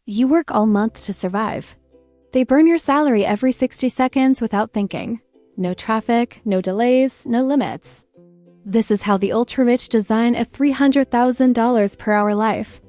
You work all month to survive. They burn your salary every 60 seconds without thinking. No traffic, no delays, no limits. This is how the ultra-rich design a $300,000 per hour life.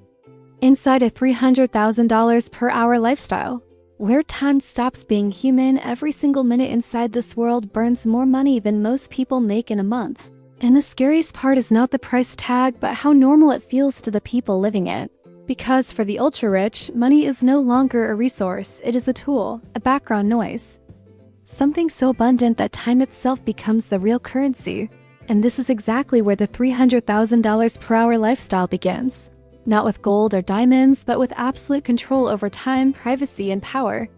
Inside a $300,000 per hour lifestyle, where time stops being human, every single minute inside this world burns more money than most people make in a month. And the scariest part is not the price tag, but how normal it feels to the people living it. Because for the ultra-rich, money is no longer a resource, it is a tool, a background noise. Something so abundant that time itself becomes the real currency. And this is exactly where the $300,000 per hour lifestyle begins. Not with gold or diamonds, but with absolute control over time, privacy, and power.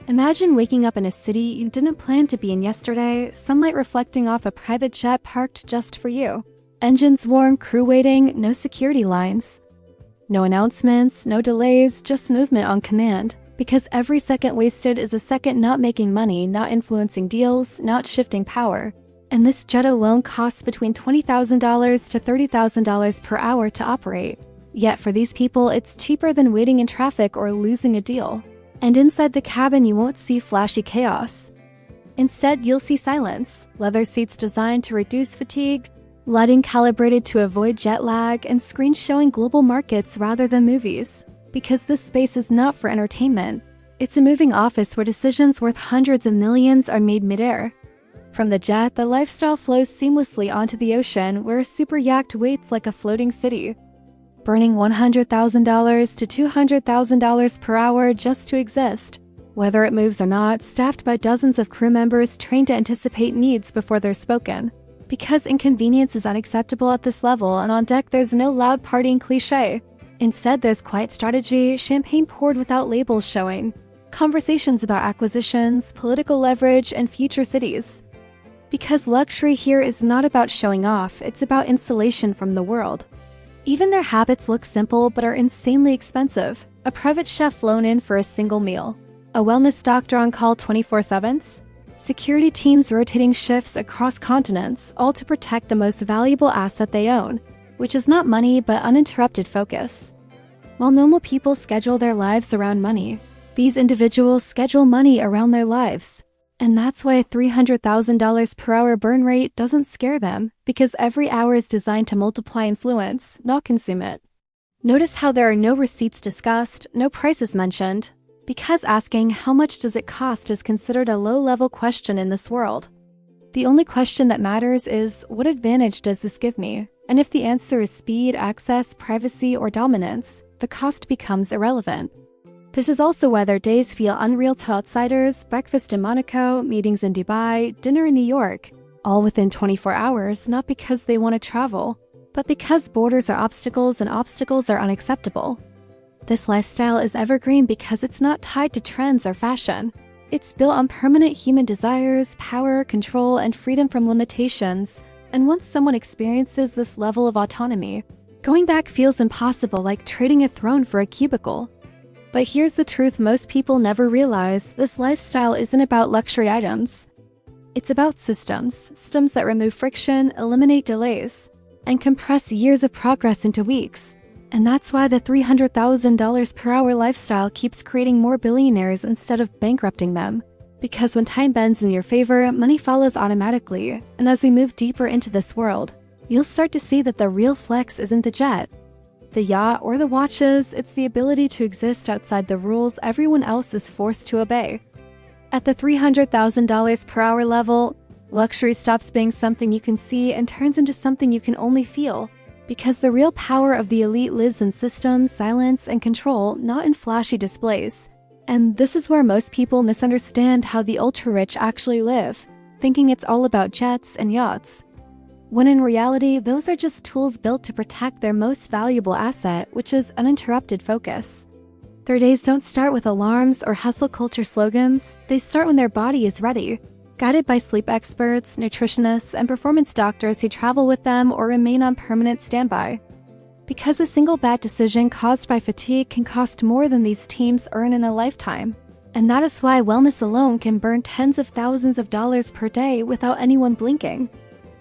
Imagine waking up in a city you didn't plan to be in yesterday, sunlight reflecting off a private jet parked just for you. Engines warm, crew waiting, no security lines. No announcements, no delays, just movement on command. Because every second wasted is a second not making money, not influencing deals, not shifting power. And this jet alone costs between $20,000 to $30,000 per hour to operate. Yet for these people, it's cheaper than waiting in traffic or losing a deal. And inside the cabin, you won't see flashy chaos. Instead, you'll see silence, leather seats designed to reduce fatigue, lighting calibrated to avoid jet lag, and screens showing global markets rather than movies. Because this space is not for entertainment. It's a moving office where decisions worth hundreds of millions are made midair. From the jet, the lifestyle flows seamlessly onto the ocean, where a super yacht waits like a floating city. Burning $100,000 to $200,000 per hour just to exist. Whether it moves or not, staffed by dozens of crew members trained to anticipate needs before they're spoken. Because inconvenience is unacceptable at this level, and on deck there's no loud partying cliche. Instead, there's quiet strategy, champagne poured without labels showing, conversations about acquisitions, political leverage, and future cities. Because luxury here is not about showing off, it's about insulation from the world. Even their habits look simple but are insanely expensive. A private chef flown in for a single meal. A wellness doctor on call 24/7. Security teams rotating shifts across continents, all to protect the most valuable asset they own, which is not money but uninterrupted focus. While normal people schedule their lives around money, these individuals schedule money around their lives. And that's why a $300,000 per hour burn rate doesn't scare them, because every hour is designed to multiply influence, not consume it. Notice how there are no receipts discussed, no prices mentioned, because asking how much does it cost is considered a low-level question in this world. The only question that matters is, what advantage does this give me? And if the answer is speed, access, privacy, or dominance, the cost becomes irrelevant. This is also why their days feel unreal to outsiders: breakfast in Monaco, meetings in Dubai, dinner in New York, all within 24 hours, not because they want to travel, but because borders are obstacles and obstacles are unacceptable. This lifestyle is evergreen because it's not tied to trends or fashion. It's built on permanent human desires, power, control, and freedom from limitations, and once someone experiences this level of autonomy, going back feels impossible, like trading a throne for a cubicle. But here's the truth most people never realize: this lifestyle isn't about luxury items. It's about systems that remove friction, eliminate delays, and compress years of progress into weeks. And that's why the $300,000 per hour lifestyle keeps creating more billionaires instead of bankrupting them. Because when time bends in your favor, money follows automatically. And as we move deeper into this world, you'll start to see that the real flex isn't the jet, the yacht, or the watches. It's the ability to exist outside the rules everyone else is forced to obey. At the $300,000 per hour level, luxury stops being something you can see and turns into something you can only feel. Because the real power of the elite lives in systems, silence, and control, not in flashy displays. And this is where most people misunderstand how the ultra-rich actually live, thinking it's all about jets and yachts. When in reality, those are just tools built to protect their most valuable asset, which is uninterrupted focus. Their days don't start with alarms or hustle culture slogans. They start when their body is ready, guided by sleep experts, nutritionists, and performance doctors who travel with them or remain on permanent standby. Because a single bad decision caused by fatigue can cost more than these teams earn in a lifetime. And that is why wellness alone can burn tens of thousands of dollars per day without anyone blinking.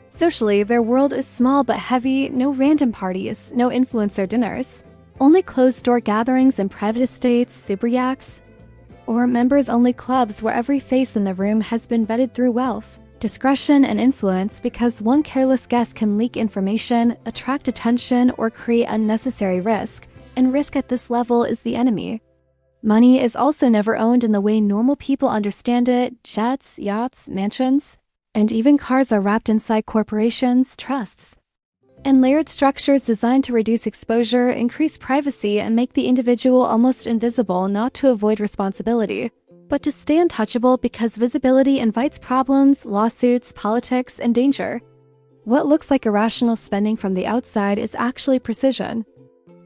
Socially, their world is small but heavy: no random parties, no influencer dinners. only closed-door gatherings in private estates, super yachts, or members-only clubs where every face in the room has been vetted through wealth, discretion, and influence, because one careless guest can leak information, attract attention, or create unnecessary risk, and risk at this level is the enemy. Money is also never owned in the way normal people understand it. Jets, yachts, mansions, and even cars are wrapped inside corporations, trusts, and layered structures designed to reduce exposure, increase privacy, and make the individual almost invisible, not to avoid responsibility, but to stay untouchable, because visibility invites problems, lawsuits, politics, and danger. What looks like irrational spending from the outside is actually precision.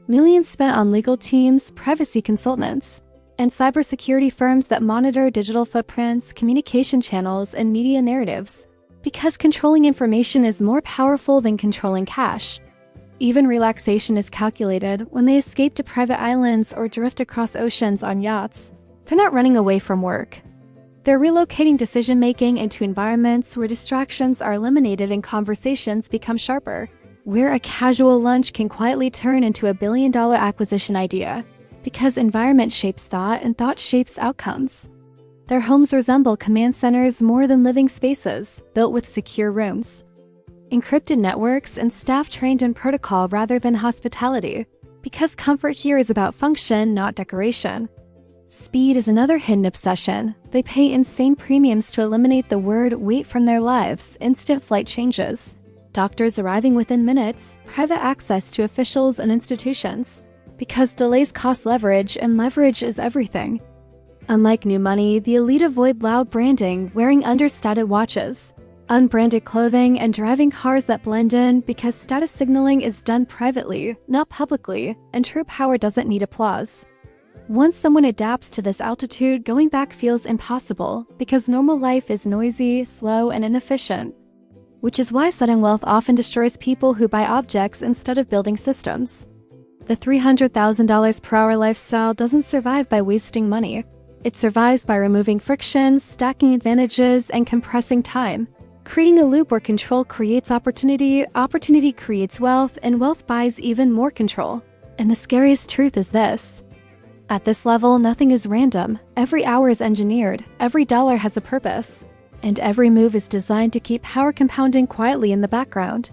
Millions spent on legal teams, privacy consultants, and cybersecurity firms that monitor digital footprints, communication channels, and media narratives, because controlling information is more powerful than controlling cash. Even relaxation is calculated. When they escape to private islands or drift across oceans on yachts, they're not running away from work. They're relocating decision-making into environments where distractions are eliminated and conversations become sharper, where a casual lunch can quietly turn into a billion-dollar acquisition idea, because environment shapes thought and thought shapes outcomes. Their homes resemble command centers more than living spaces, built with secure rooms, encrypted networks, and staff trained in protocol rather than hospitality, because comfort here is about function, not decoration. Speed is another hidden obsession. They pay insane premiums to eliminate the word wait from their lives. Instant flight changes, doctors arriving within minutes, private access to officials and institutions, because delays cost leverage, and leverage is everything. Unlike new money, the elite avoid loud branding, wearing understated watches, unbranded clothing, and driving cars that blend in, because status signaling is done privately, not publicly, and true power doesn't need applause. Once someone adapts to this altitude, going back feels impossible, because normal life is noisy, slow, and inefficient, which is why sudden wealth often destroys people who buy objects instead of building systems. The $300,000 per hour lifestyle doesn't survive by wasting money. It survives by removing friction, stacking advantages, and compressing time, creating a loop where control creates opportunity, opportunity creates wealth, and wealth buys even more control. And the scariest truth is this: at this level, nothing is random. Every hour is engineered, every dollar has a purpose, and every move is designed to keep power compounding quietly in the background.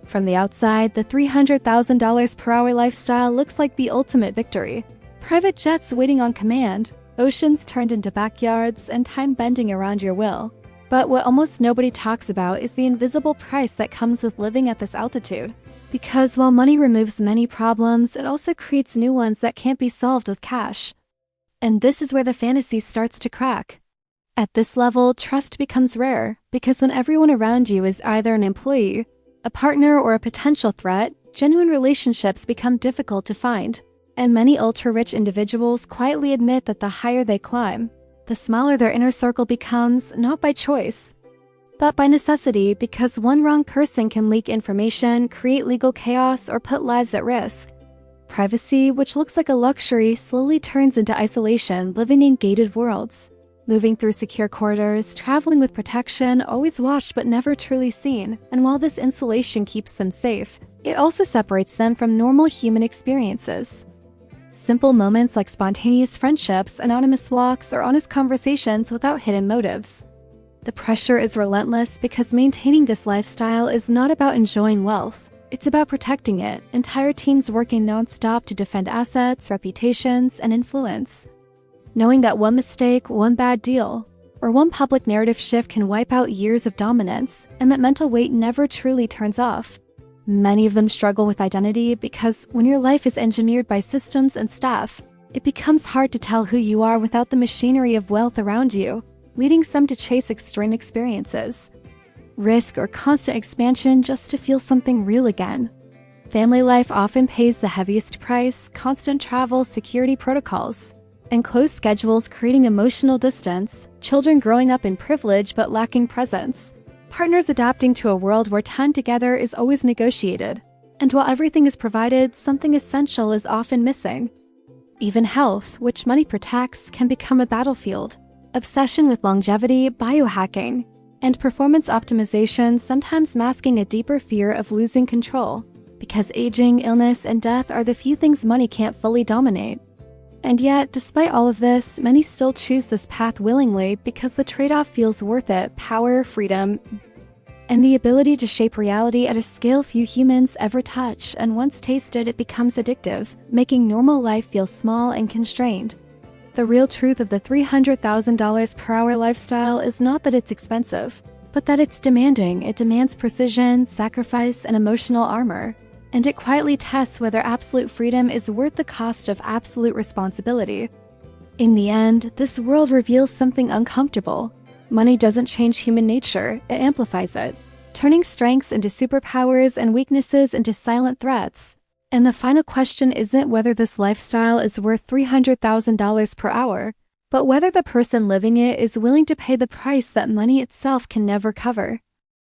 From the outside, the $300,000 per hour lifestyle looks like the ultimate victory. Private jets waiting on command, oceans turned into backyards, and time bending around your will. But what almost nobody talks about is the invisible price that comes with living at this altitude. Because while money removes many problems, it also creates new ones that can't be solved with cash. And this is where the fantasy starts to crack. At this level, trust becomes rare, because when everyone around you is either an employee, a partner, or a potential threat, genuine relationships become difficult to find. And many ultra-rich individuals quietly admit that the higher they climb, the smaller their inner circle becomes, not by choice, but by necessity, because one wrong person can leak information, create legal chaos, or put lives at risk. Privacy, which looks like a luxury, slowly turns into isolation, living in gated worlds, moving through secure corridors, traveling with protection, always watched but never truly seen. And while this insulation keeps them safe, it also separates them from normal human experiences. Simple moments like spontaneous friendships, anonymous walks, or honest conversations without hidden motives. The pressure is relentless, because maintaining this lifestyle is not about enjoying wealth. It's about protecting it. Entire teams working non-stop to defend assets, reputations, and influence, knowing that one mistake, one bad deal, or one public narrative shift can wipe out years of dominance, and that mental weight never truly turns off. Many of them struggle with identity, because when your life is engineered by systems and staff, it becomes hard to tell who you are without the machinery of wealth around you, leading some to chase extreme experiences, risk, or constant expansion just to feel something real again. Family life often pays the heaviest price: constant travel, security protocols, and close schedules creating emotional distance, children growing up in privilege but lacking presence, partners adapting to a world where time together is always negotiated. And while everything is provided, something essential is often missing. Even health, which money protects, can become a battlefield. Obsession with longevity, biohacking, and performance optimization, sometimes masking a deeper fear of losing control, because aging, illness, and death are the few things money can't fully dominate. And yet, despite all of this, many still choose this path willingly because the trade-off feels worth it: power, freedom, and the ability to shape reality at a scale few humans ever touch, and once tasted, it becomes addictive, making normal life feel small and constrained. The real truth of the $300,000 per hour lifestyle is not that it's expensive, but that it's demanding. It demands precision, sacrifice, and emotional armor. And it quietly tests whether absolute freedom is worth the cost of absolute responsibility. In the end, this world reveals something uncomfortable. Money doesn't change human nature, it amplifies it, turning strengths into superpowers and weaknesses into silent threats. And the final question isn't whether this lifestyle is worth $300,000 per hour, but whether the person living it is willing to pay the price that money itself can never cover.